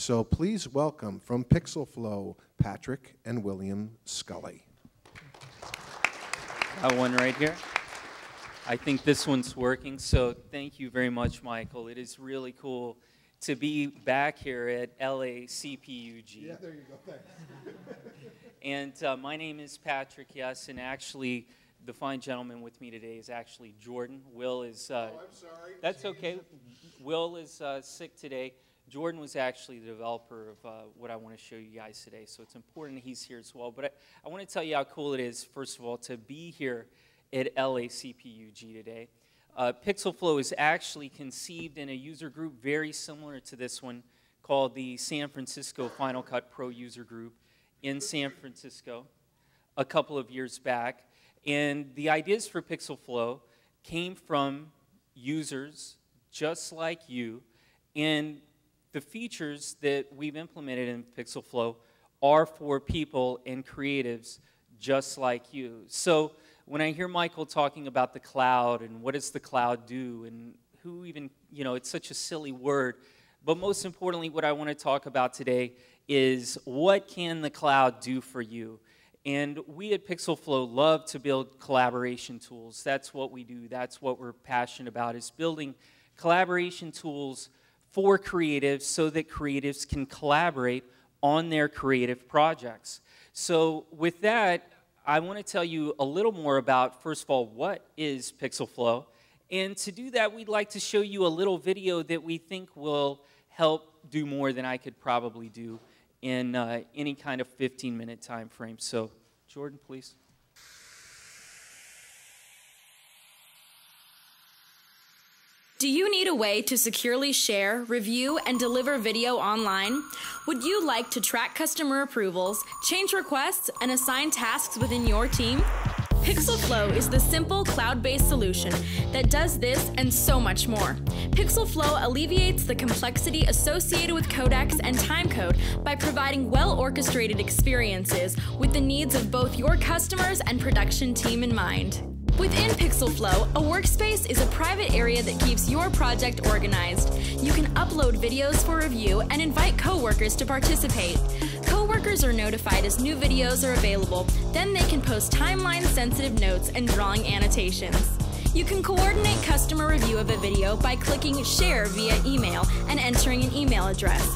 So please welcome from Pixelflow, Patrick and William Scully. Got one right here. I think this one's working, so thank you very much, Michael. It is really cool to be back here at LACPUG. Yeah, there you go, thanks. And my name is Patrick, yes, and actually the fine gentleman with me today is actually Jordan. Will is... oh, I'm sorry. That's okay. Will is sick today. Jordan was actually the developer of what I want to show you guys today, so it's important he's here as well. But I want to tell you how cool it is, first of all, to be here at LACPUG today. Pixelflow is actually conceived in a user group very similar to this one called the San Francisco Final Cut Pro User Group in San Francisco a couple of years back. And the ideas for Pixelflow came from users just like you, and the features that we've implemented in Pixelflow are for people and creatives just like you. So when I hear Michael talking about the cloud and what does the cloud do and who even, it's such a silly word, but most importantly what I want to talk about today is what can the cloud do for you? And we at Pixelflow love to build collaboration tools. That's what we do. That's what we're passionate about, is building collaboration tools for creatives so that creatives can collaborate on their creative projects. So with that, I want to tell you a little more about, first of all, what is Pixelflow. And to do that, we'd like to show you a little video that we think will help do more than I could probably do in any kind of 15-minute time frame. So, Jordan, please. Do you need a way to securely share, review, and deliver video online? Would you like to track customer approvals, change requests, and assign tasks within your team? Pixelflow is the simple cloud-based solution that does this and so much more. Pixelflow alleviates the complexity associated with codecs and timecode by providing well-orchestrated experiences with the needs of both your customers and production team in mind. Within Pixelflow, a workspace is a private area that keeps your project organized. You can upload videos for review and invite coworkers to participate. Coworkers are notified as new videos are available, then they can post timeline-sensitive notes and drawing annotations. You can coordinate customer review of a video by clicking Share via email and entering an email address.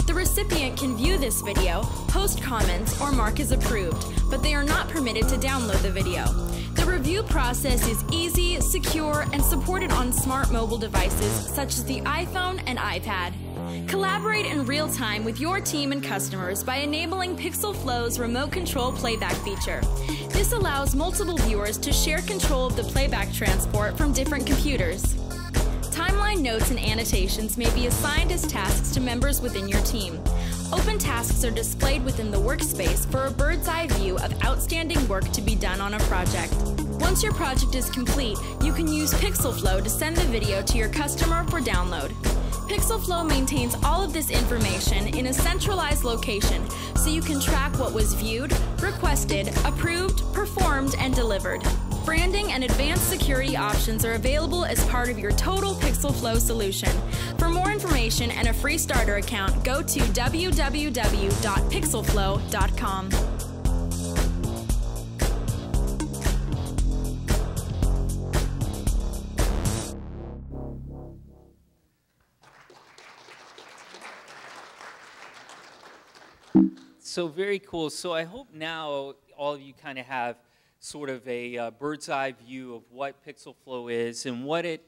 The recipient can view this video, post comments, or mark as approved, but they are not permitted to download the video. The review process is easy, secure, and supported on smart mobile devices such as the iPhone and iPad. Collaborate in real time with your team and customers by enabling Pixelflow's remote control playback feature. This allows multiple viewers to share control of the playback transport from different computers. Timeline notes and annotations may be assigned as tasks to members within your team. Open tasks are displayed within the workspace for a bird's-eye view of outstanding work to be done on a project. Once your project is complete, you can use Pixelflow to send the video to your customer for download. Pixelflow maintains all of this information in a centralized location so you can track what was viewed, requested, approved, performed, and delivered. Branding and advanced security options are available as part of your total Pixelflow solution. For more information and a free starter account, go to www.pixelflow.com. So very cool. So I hope now all of you kind of have sort of a bird's eye view of what Pixelflow is and what it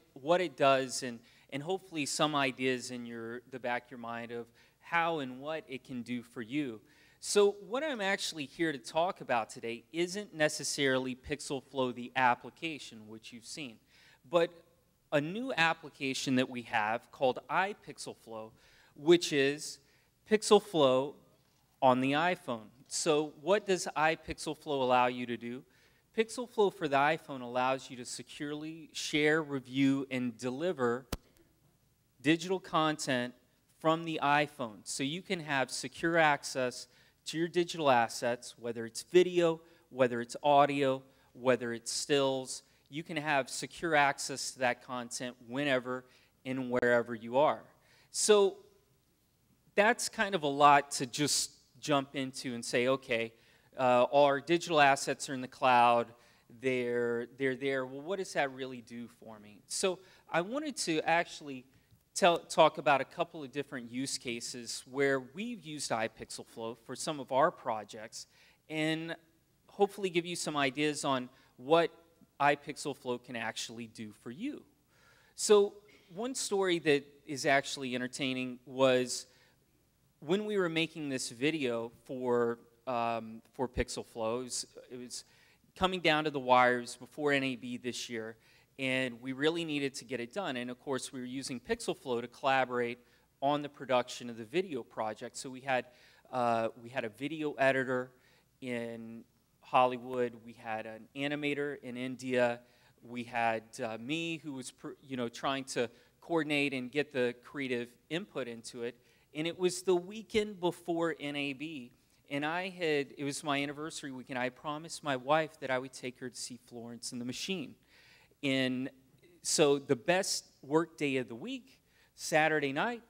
does, and hopefully some ideas in the back of your mind of how and what it can do for you. So what I'm actually here to talk about today isn't necessarily Pixelflow the application, which you've seen, but a new application that we have called iPixelflow, which is Pixelflow on the iPhone. So what does iPixelflow allow you to do? Pixelflow for the iPhone allows you to securely share, review, and deliver digital content from the iPhone. So you can have secure access to your digital assets, whether it's video, whether it's audio, whether it's stills. You can have secure access to that content whenever and wherever you are. So that's kind of a lot to just jump into and say, okay, our digital assets are in the cloud, they're there. Well, what does that really do for me? So I wanted to actually talk about a couple of different use cases where we've used iPixelflow for some of our projects, and hopefully give you some ideas on what iPixelflow can actually do for you. So one story that is actually entertaining was when we were making this video for Pixelflow. It was coming down to the wires before NAB this year, and we really needed to get it done. And of course, we were using Pixelflow to collaborate on the production of the video project. So we had a video editor in Hollywood, we had an animator in India, we had me who was trying to coordinate and get the creative input into it. And it was the weekend before NAB, and it was my anniversary weekend. I promised my wife that I would take her to see Florence and the Machine. And so the best work day of the week, Saturday night,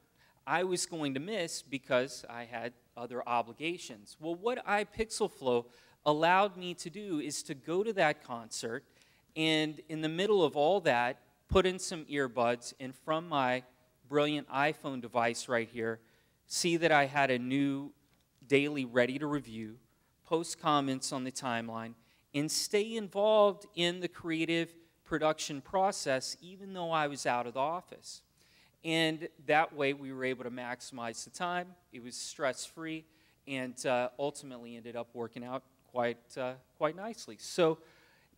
I was going to miss because I had other obligations. Well, what iPixelflow allowed me to do is to go to that concert, and in the middle of all that, put in some earbuds, and from my brilliant iPhone device right here, see that I had a new daily ready to review, post comments on the timeline, and stay involved in the creative production process even though I was out of the office. And that way we were able to maximize the time. It was stress-free, and ultimately ended up working out quite nicely. So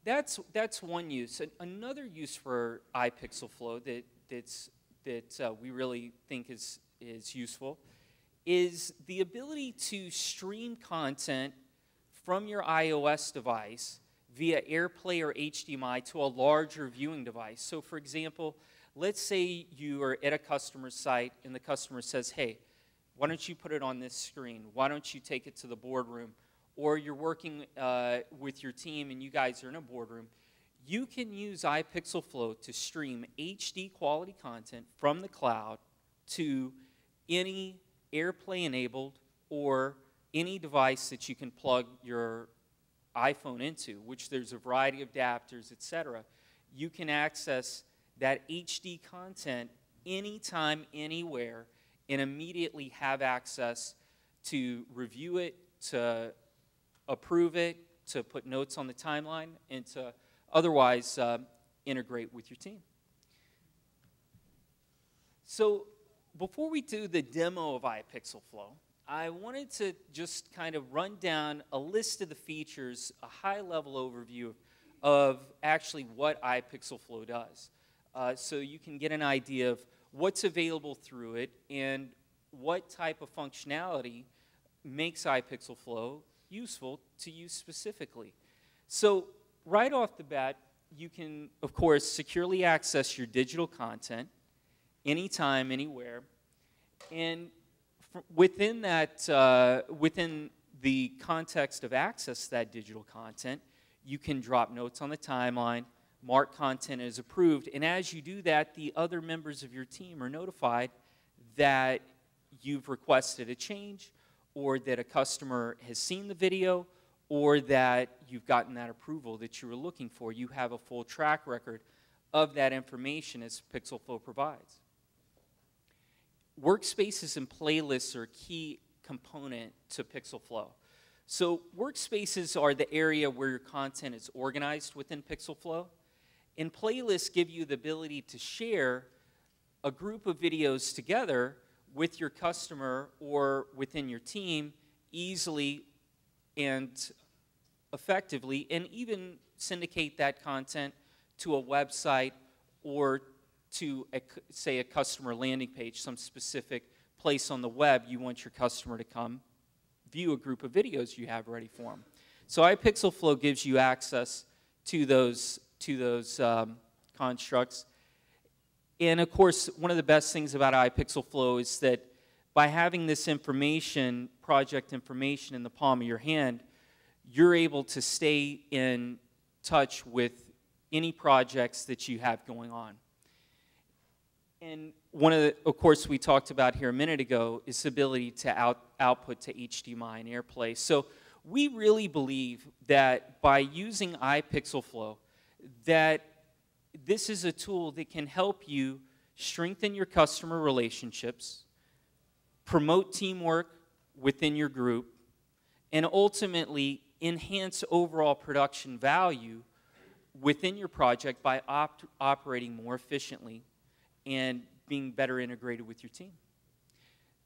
that's one use. Another use for iPixelflow that we really think is useful is the ability to stream content from your iOS device via AirPlay or HDMI to a larger viewing device. So for example, let's say you are at a customer site and the customer says, hey, why don't you put it on this screen? Why don't you take it to the boardroom? Or you're working with your team and you guys are in a boardroom. You can use iPixelflow to stream HD quality content from the cloud to any AirPlay enabled or any device that you can plug your iPhone into, which there's a variety of adapters, etc. You can access that HD content anytime, anywhere, and immediately have access to review it, to approve it, to put notes on the timeline, and to otherwise integrate with your team. So before we do the demo of iPixelflow, I wanted to just kind of run down a list of the features, a high-level overview of actually what iPixelflow does. So you can get an idea of what's available through it and what type of functionality makes iPixelflow useful to you specifically. So right off the bat, you can, of course, securely access your digital content anytime, anywhere. And within that, within the context of access to that digital content, you can drop notes on the timeline, mark content as approved, and as you do that, the other members of your team are notified that you've requested a change, or that a customer has seen the video, or that you've gotten that approval that you were looking for. You have a full track record of that information as Pixelflow provides. Workspaces and playlists are a key component to Pixelflow. So workspaces are the area where your content is organized within Pixelflow, and playlists give you the ability to share a group of videos together with your customer or within your team easily and effectively, and even syndicate that content to a website or to, say, a customer landing page, some specific place on the web you want your customer to come view a group of videos you have ready for them. So iPixelflow gives you access to those constructs. And of course, one of the best things about iPixelflow is that by having this information, project information in the palm of your hand, you're able to stay in touch with any projects that you have going on. And one of course, we talked about here a minute ago is the ability to output to HDMI and AirPlay. So we really believe that by using iPixelflow, that this is a tool that can help you strengthen your customer relationships, promote teamwork within your group, and ultimately enhance overall production value within your project by operating more efficiently and being better integrated with your team.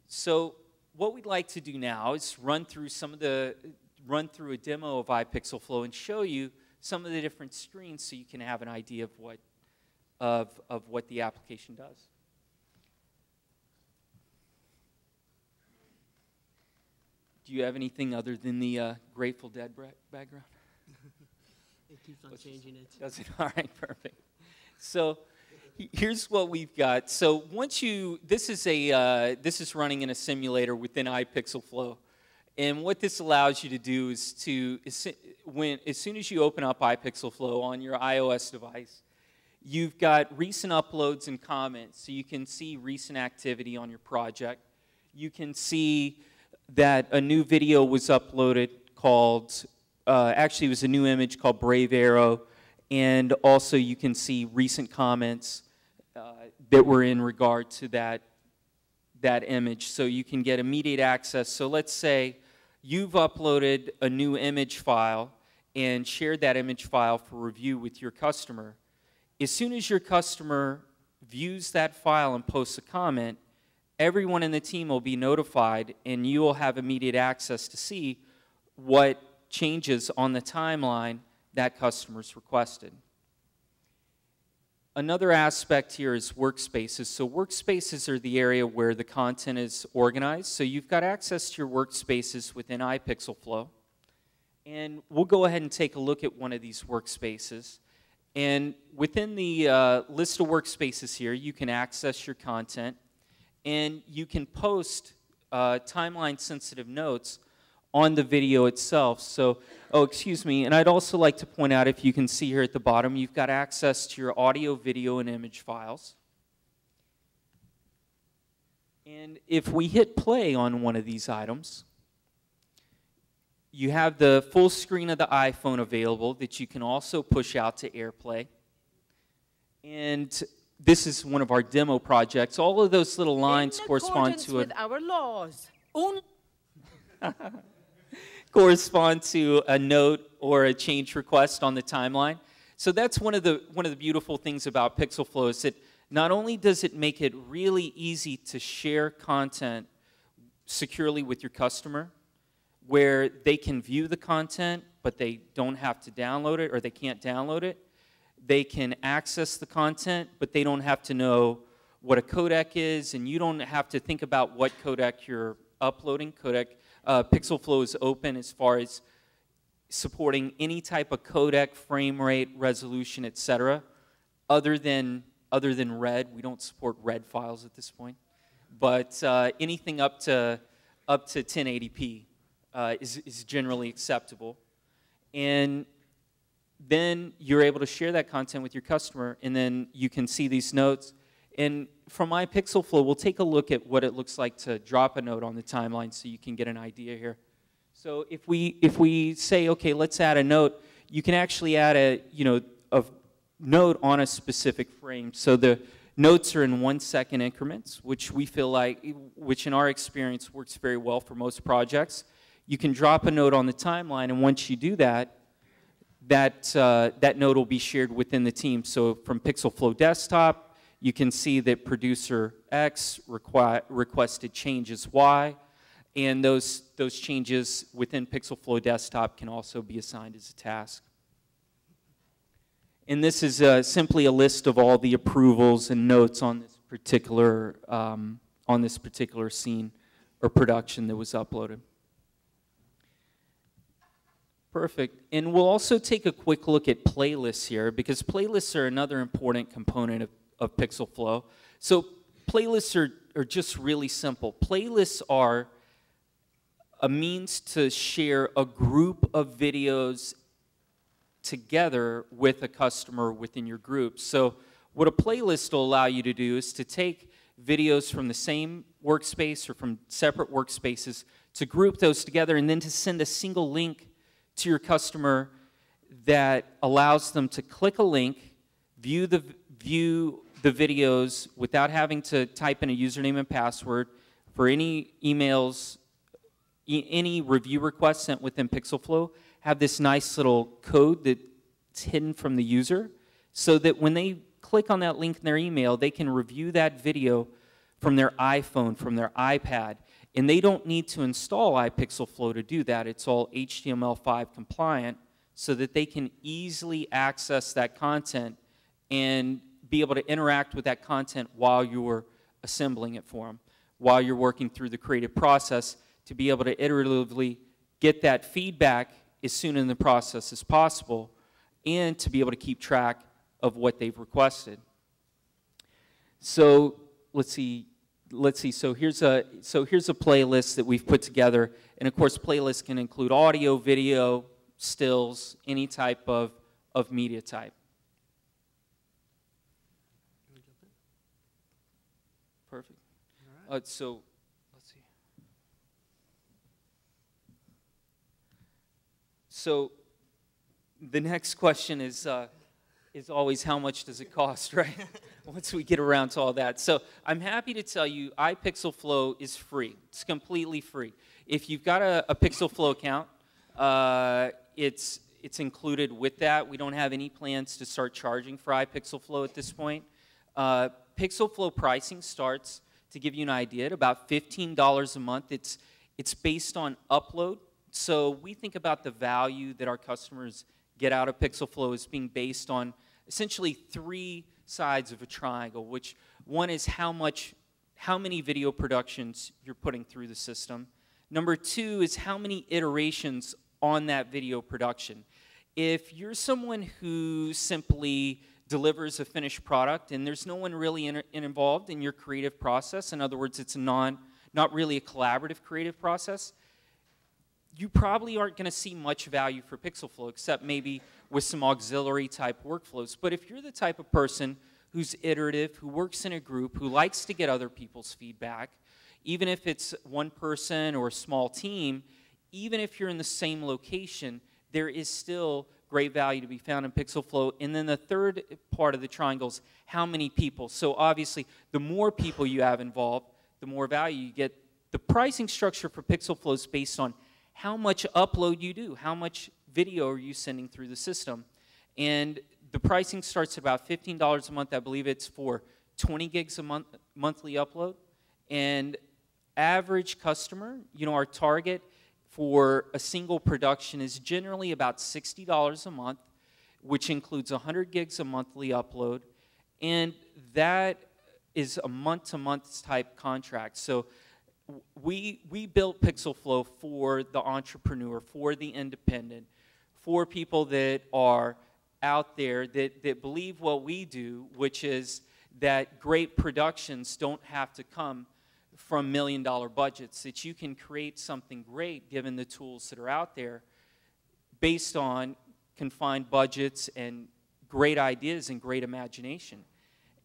So what we'd like to do now is run through a demo of iPixelflow and show you some of the different screens so you can have an idea of what the application does. Do you have anything other than the Grateful Dead background? It keeps on changing it. Does it? All right, perfect. So here's what we've got. So once this is running in a simulator within iPixelflow, and what this allows you to do is as soon as you open up iPixelflow on your iOS device, you've got recent uploads and comments, so you can see recent activity on your project. You can see that a new video was uploaded called, actually it was a new image called Brave Arrow, and also you can see recent comments that were in regard to that image, so you can get immediate access. So let's say you've uploaded a new image file and shared that image file for review with your customer. As soon as your customer views that file and posts a comment, everyone in the team will be notified, and you will have immediate access to see what changes on the timeline that customer's requested. Another aspect here is Workspaces. So Workspaces are the area where the content is organized. So you've got access to your Workspaces within iPixelflow. And we'll go ahead and take a look at one of these Workspaces. And within the list of Workspaces here, you can access your content, and you can post timeline-sensitive notes on the video itself. So, oh, excuse me, and I'd also like to point out, if you can see here at the bottom, you've got access to your audio, video, and image files. And if we hit play on one of these items, you have the full screen of the iPhone available that you can also push out to AirPlay. And this is one of our demo projects. All of those little lines correspond to with our laws. Correspond to a note or a change request on the timeline. So that's one of the beautiful things about PixelFlow is that not only does it make it really easy to share content securely with your customer, where they can view the content, but they don't have to download it, or they can't download it. They can access the content, but they don't have to know what a codec is, and you don't have to think about what codec you're uploading. PixelFlow is open as far as supporting any type of codec, frame rate, resolution, etc. Other than RED. We don't support RED files at this point, but anything up to 1080p is generally acceptable. And then you're able to share that content with your customer, and then you can see these notes. And from iPixelflow, we'll take a look at what it looks like to drop a note on the timeline so you can get an idea here. So if we say, okay, let's add a note, you can actually add a note on a specific frame. So the notes are in 1 second increments, which we feel like, which in our experience works very well for most projects. You can drop a note on the timeline, and once you do that, that note will be shared within the team. So from PixelFlow Desktop, you can see that producer X requested changes Y, and those changes within PixelFlow Desktop can also be assigned as a task. And this is simply a list of all the approvals and notes on this particular scene or production that was uploaded. Perfect. And we'll also take a quick look at playlists here, because playlists are another important component of PixelFlow. So playlists are just really simple. Playlists are a means to share a group of videos together with a customer within your group. So What a playlist will allow you to do is to take videos from the same workspace or from separate workspaces, to group those together, and then to send a single link to your customer that allows them to click a link, view the videos without having to type in a username and password for any emails, any review requests sent within PixelFlow, have this nice little code that's hidden from the user, so that when they click on that link in their email, they can review that video from their iPhone, from their iPad, and they don't need to install iPixelflow to do that. It's all HTML5 compliant, so that they can easily access that content and be able to interact with that content while you're assembling it for them, while you're working through the creative process, to be able to iteratively get that feedback as soon in the process as possible, and to be able to keep track of what they've requested. So let's see. So here's a playlist that we've put together, and of course, playlists can include audio, video, stills, any type of media type. Perfect. All right. So let's see. So the next question is always, how much does it cost, right? Once we get around to all that. So I'm happy to tell you iPixelflow is free. It's completely free. If you've got a PixelFlow account, it's included with that. We don't have any plans to start charging for iPixelflow at this point. PixelFlow pricing starts, to give you an idea, at about $15 a month. It's based on upload. So we think about the value that our customers get out of PixelFlow as being based on essentially three sides of a triangle, which one is how many video productions you're putting through the system. Number two is how many iterations on that video production. If you're someone who simply delivers a finished product and there's no one really involved in your creative process, in other words, it's not really a collaborative creative process, you probably aren't going to see much value for PixelFlow, except maybe with some auxiliary type workflows. But if you're the type of person who's iterative, who works in a group, who likes to get other people's feedback, even if it's one person or a small team, even if you're in the same location, there is still great value to be found in PixelFlow. And then the third part of the triangle is how many people. So obviously, the more people you have involved, the more value you get. The pricing structure for PixelFlow is based on how much upload you do, how much video are you sending through the system. And the pricing starts at about $15 a month. I believe it's for 20 gigs a month, monthly upload. And average customer, our target for a single production is generally about $60 a month, which includes 100 gigs a monthly upload. And that is a month-to-month type contract. So we built PixelFlow for the entrepreneur, for the independent, for people that are out there that believe what we do, which is that great productions don't have to come from million-dollar budgets, that you can create something great given the tools that are out there based on confined budgets and great ideas and great imagination.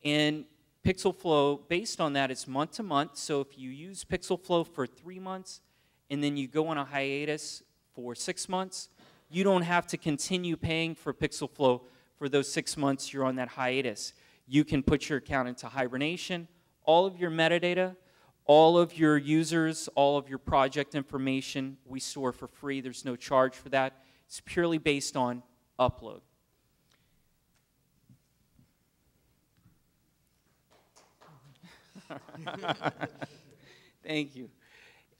And PixelFlow, based on that, is month to month. So if you use PixelFlow for 3 months and then you go on a hiatus for 6 months, you don't have to continue paying for PixelFlow for those 6 months you're on that hiatus. You can put your account into hibernation. All of your metadata, all of your users, all of your project information, we store for free. There's no charge for that. It's purely based on upload. Thank you.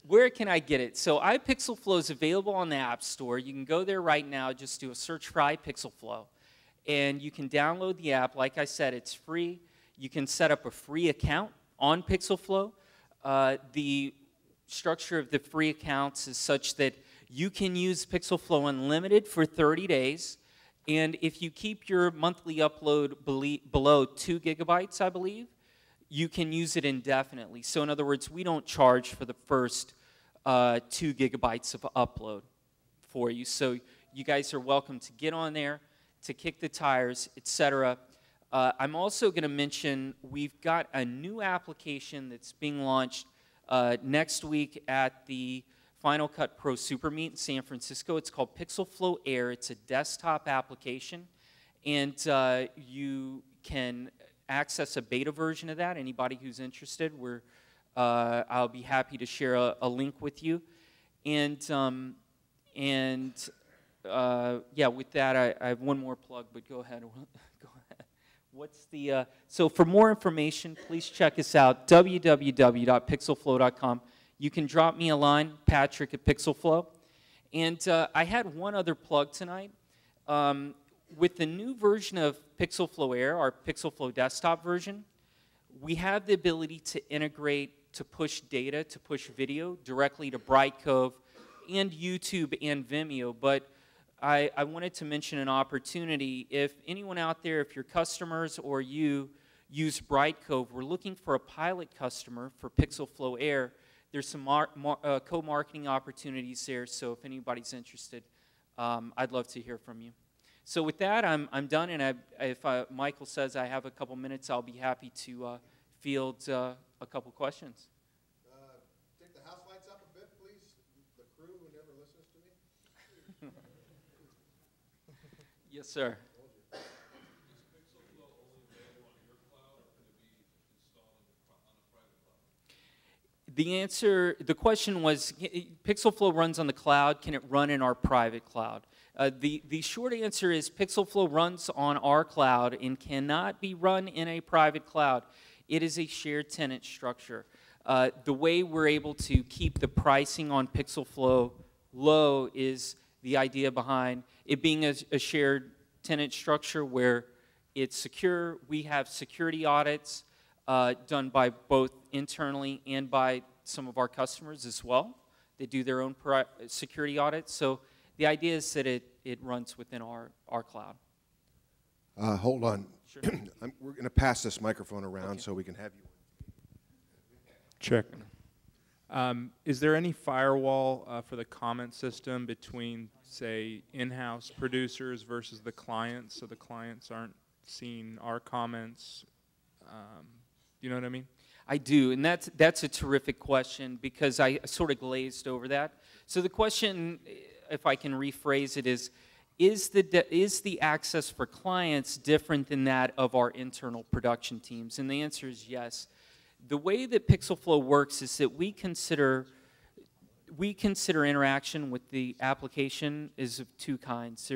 Where can I get it? So iPixelflow is available on the App Store. You can go there right now, just do a search for iPixelflow, and you can download the app. Like I said, it's free. You can set up a free account on PixelFlow. The structure of the free accounts is such that you can use PixelFlow Unlimited for 30 days, and if you keep your monthly upload below 2 gigabytes, I believe, you can use it indefinitely. So in other words, we don't charge for the first 2 gigabytes of upload for you. So you guys are welcome to get on there, to kick the tires, etc. I'm also going to mention we've got a new application that's being launched next week at the Final Cut Pro Super Meet in San Francisco. It's called PixelFlow Air. It's a desktop application, and you can access a beta version of that. Anybody who's interested, I'll be happy to share a link with you. And yeah, with that, I have one more plug, but go ahead. Go ahead. What's the, so for more information, please check us out, www.pixelflow.com. You can drop me a line, Patrick at PixelFlow. And I had one other plug tonight. With the new version of PixelFlow Air, our PixelFlow desktop version, we have the ability to integrate, to push data, to push video directly to Brightcove and YouTube and Vimeo. But I wanted to mention an opportunity. If anyone out there, if your customers or you use Brightcove, we're looking for a pilot customer for PixelFlow Air. There's some co-marketing opportunities there, so if anybody's interested, I'd love to hear from you. So with that, I'm done, and if Michael says I have a couple minutes, I'll be happy to field a couple questions. Take the house lights up a bit, please. The crew who never listens to me. Yes, sir. Is PixelFlow only available on your cloud, or can it be installed on a private cloud? The answer, the question was, PixelFlow runs on the cloud. Can it run in our private cloud? The short answer is PixelFlow runs on our cloud and cannot be run in a private cloud. It is a shared tenant structure. The way we're able to keep the pricing on PixelFlow low is the idea behind it being a shared tenant structure where it's secure. We have security audits done by both internally and by some of our customers as well. They do their own security audits. So the idea is that it runs within our cloud. Hold on. Sure. We're going to pass this microphone around so we can have you. Check. Is there any firewall for the comment system between, say, in-house producers versus the clients, so the clients aren't seeing our comments? You know what I mean? I do, and that's a terrific question because I sort of glazed over that. So the question, if I can rephrase it, is the access for clients different than that of our internal production teams? And the answer is yes. The way that PixelFlow works is that we consider interaction with the application is of two kinds.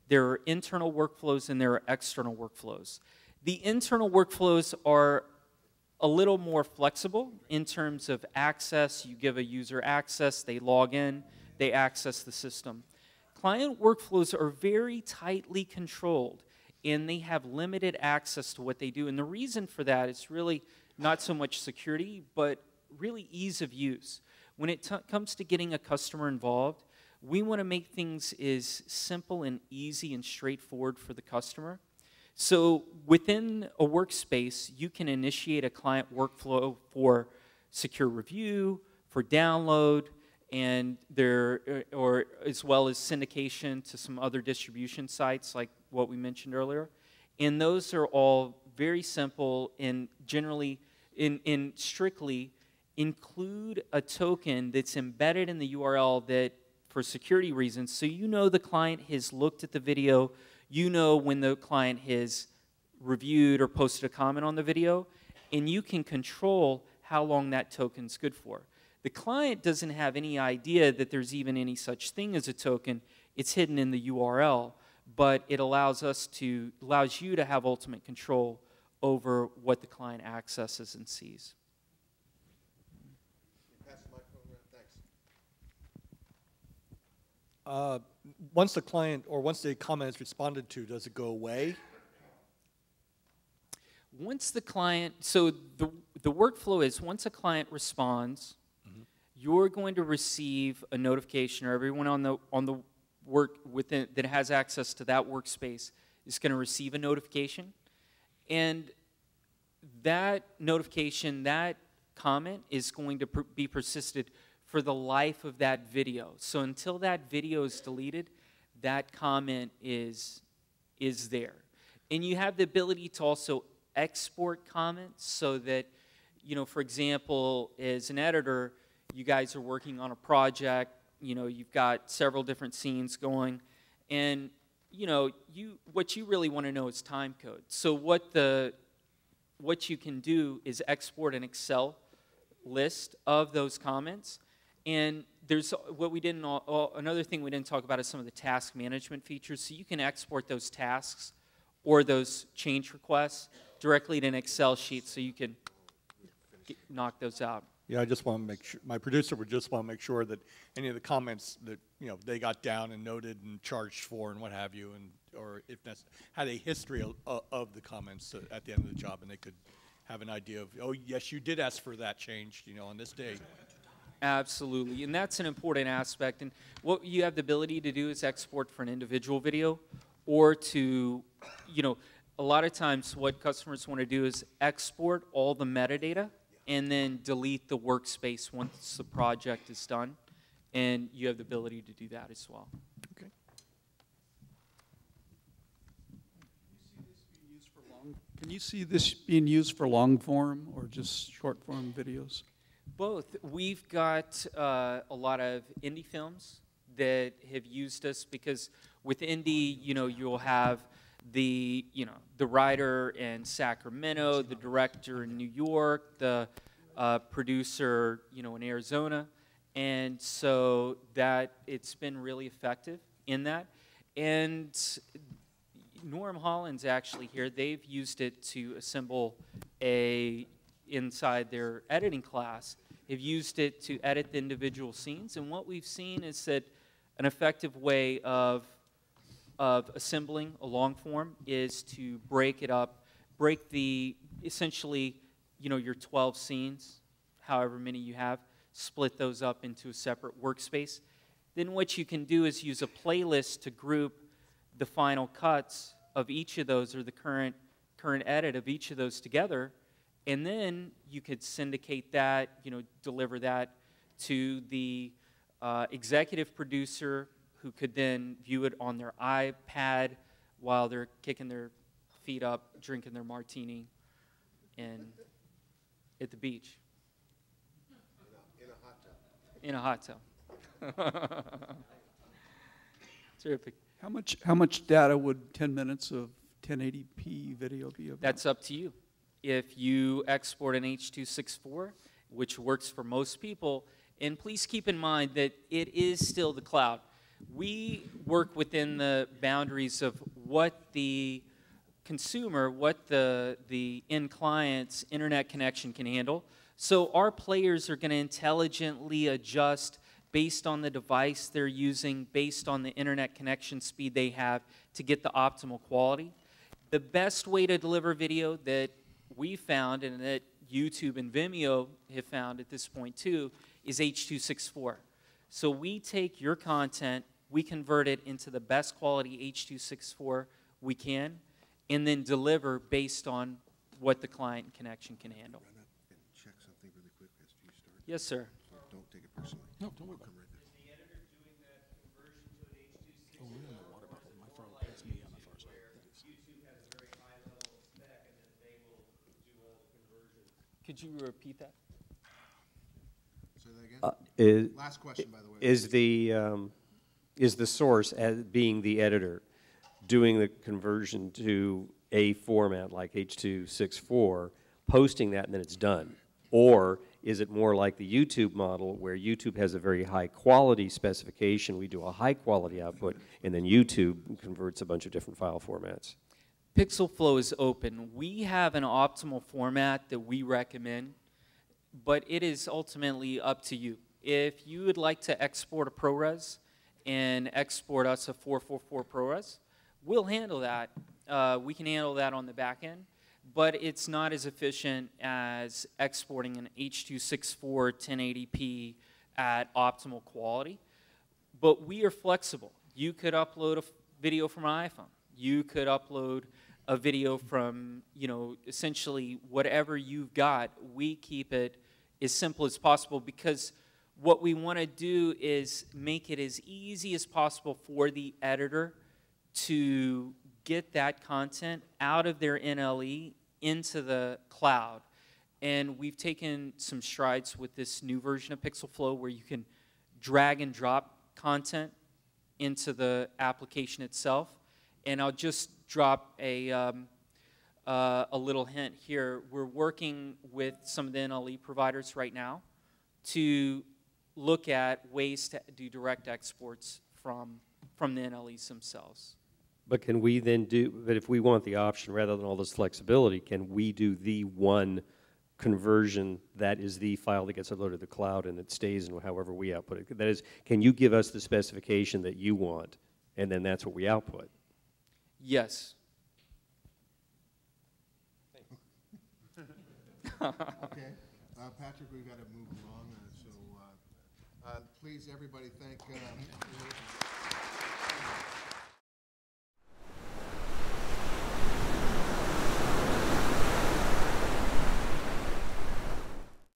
There are internal workflows and there are external workflows. The internal workflows are a little more flexible in terms of access. You give a user access, they log in, they access the system. Client workflows are very tightly controlled, and they have limited access to what they do. And the reason for that is really not so much security, but really ease of use. When it comes to getting a customer involved, we want to make things as simple and easy and straightforward for the customer. So within a workspace, you can initiate a client workflow for secure review, for download, and or as well as syndication to some other distribution sites like what we mentioned earlier. And those are all very simple and generally, strictly include a token that's embedded in the URL that, for security reasons, so you know the client has looked at the video, you know when the client has reviewed or posted a comment on the video, and you can control how long that token's good for. The client doesn't have any idea that there's even any such thing as a token. It's hidden in the URL, but it allows you to have ultimate control over what the client accesses and sees. Pass the microphone around. Thanks. Once the client or once the comment is responded to, does it go away? Once the client, so the workflow is once a client responds, you're going to receive a notification, or everyone on the work within that has access to that workspace is going to receive a notification, and that notification, that comment is going to be persisted for the life of that video. So until that video is deleted, that comment is there. And you have the ability to also export comments so that, you know, for example, as an editor, you guys are working on a project, you know, you've got several different scenes going, and, you know, what you really want to know is time code. So what you can do is export an Excel list of those comments, and there's what we didn't, another thing we didn't talk about is some of the task management features. So you can export those tasks or those change requests directly to an Excel sheet so you can knock those out. Yeah, I just want to make sure, my producer would just want to make sure that any of the comments that, you know, they got down and noted and charged for and what have you, and or if that's, had a history of the comments at the end of the job, and they could have an idea of, oh, yes, you did ask for that change, you know, on this day. Absolutely, and that's an important aspect. And what you have the ability to do is export for an individual video, or to, you know, a lot of times what customers want to do is export all the metadata and then delete the workspace once the project is done. And you have the ability to do that as well. Okay. Can you see this being used for long form or just short form videos? Both. We've got a lot of indie films that have used us, because with indie, you know, you'll have the, you know, the writer in Sacramento, the director in New York, the producer, you know, in Arizona, and so that it's been really effective in that. And Norm Holland's actually here. They've used it to assemble inside their editing class, have used it to edit the individual scenes, and what we've seen is that an effective way of assembling a long form is to break it up, break the, essentially, you know, your 12 scenes, however many you have, split those up into a separate workspace. Then what you can do is use a playlist to group the final cuts of each of those, or the current edit of each of those together, and then you could syndicate that, you know, deliver that to the executive producer, who could then view it on their iPad while they're kicking their feet up, drinking their martini, and at the beach. In a hot tub. Terrific. How much data would 10 minutes of 1080p video be about? That's up to you. If you export an H.264, which works for most people, and please keep in mind that it is still the cloud. We work within the boundaries of what the consumer, what the end client's internet connection can handle. So our players are going to intelligently adjust based on the device they're using, based on the internet connection speed they have, to get the optimal quality. The best way to deliver video that we found, and that YouTube and Vimeo have found at this point too, is H.264. So we take your content, we convert it into the best quality H.264 we can, and then deliver based on what the client connection can handle. Check something really quick as you start. Yes, sir. So don't take it personally. No, don't worry about Come right there. Is the editor doing that conversion to an H.264? Oh, really? Water bottle. My phone hits me on the far side. YouTube has a very high level of spec, and then they will do all the conversions. Could you repeat that? Say that again? Last question, by the way. Is the source, as being the editor, doing the conversion to a format like H.264, posting that, and then it's done? Or is it more like the YouTube model, where YouTube has a very high quality specification, we do a high quality output, and then YouTube converts a bunch of different file formats? PixelFlow is open. We have an optimal format that we recommend, but it is ultimately up to you. If you would like to export a ProRes and export us a 444 ProRes, we'll handle that. We can handle that on the back end, but it's not as efficient as exporting an H.264 1080p at optimal quality. But we are flexible. You could upload a video from an iPhone. You could upload a video from, you know, essentially whatever you've got. We keep it as simple as possible, because what we want to do is make it as easy as possible for the editor to get that content out of their NLE into the cloud. And we've taken some strides with this new version of PixelFlow where you can drag and drop content into the application itself. And I'll just drop a little hint here. We're working with some of the NLE providers right now to look at ways to do direct exports from the NLEs themselves. But can we then but if we want the option rather than all this flexibility, can we do the one conversion that is the file that gets uploaded to the cloud and it stays in however we output it? That is, can you give us the specification that you want, and then that's what we output? Yes. Okay, Patrick, we've got to move along, please, everybody, thank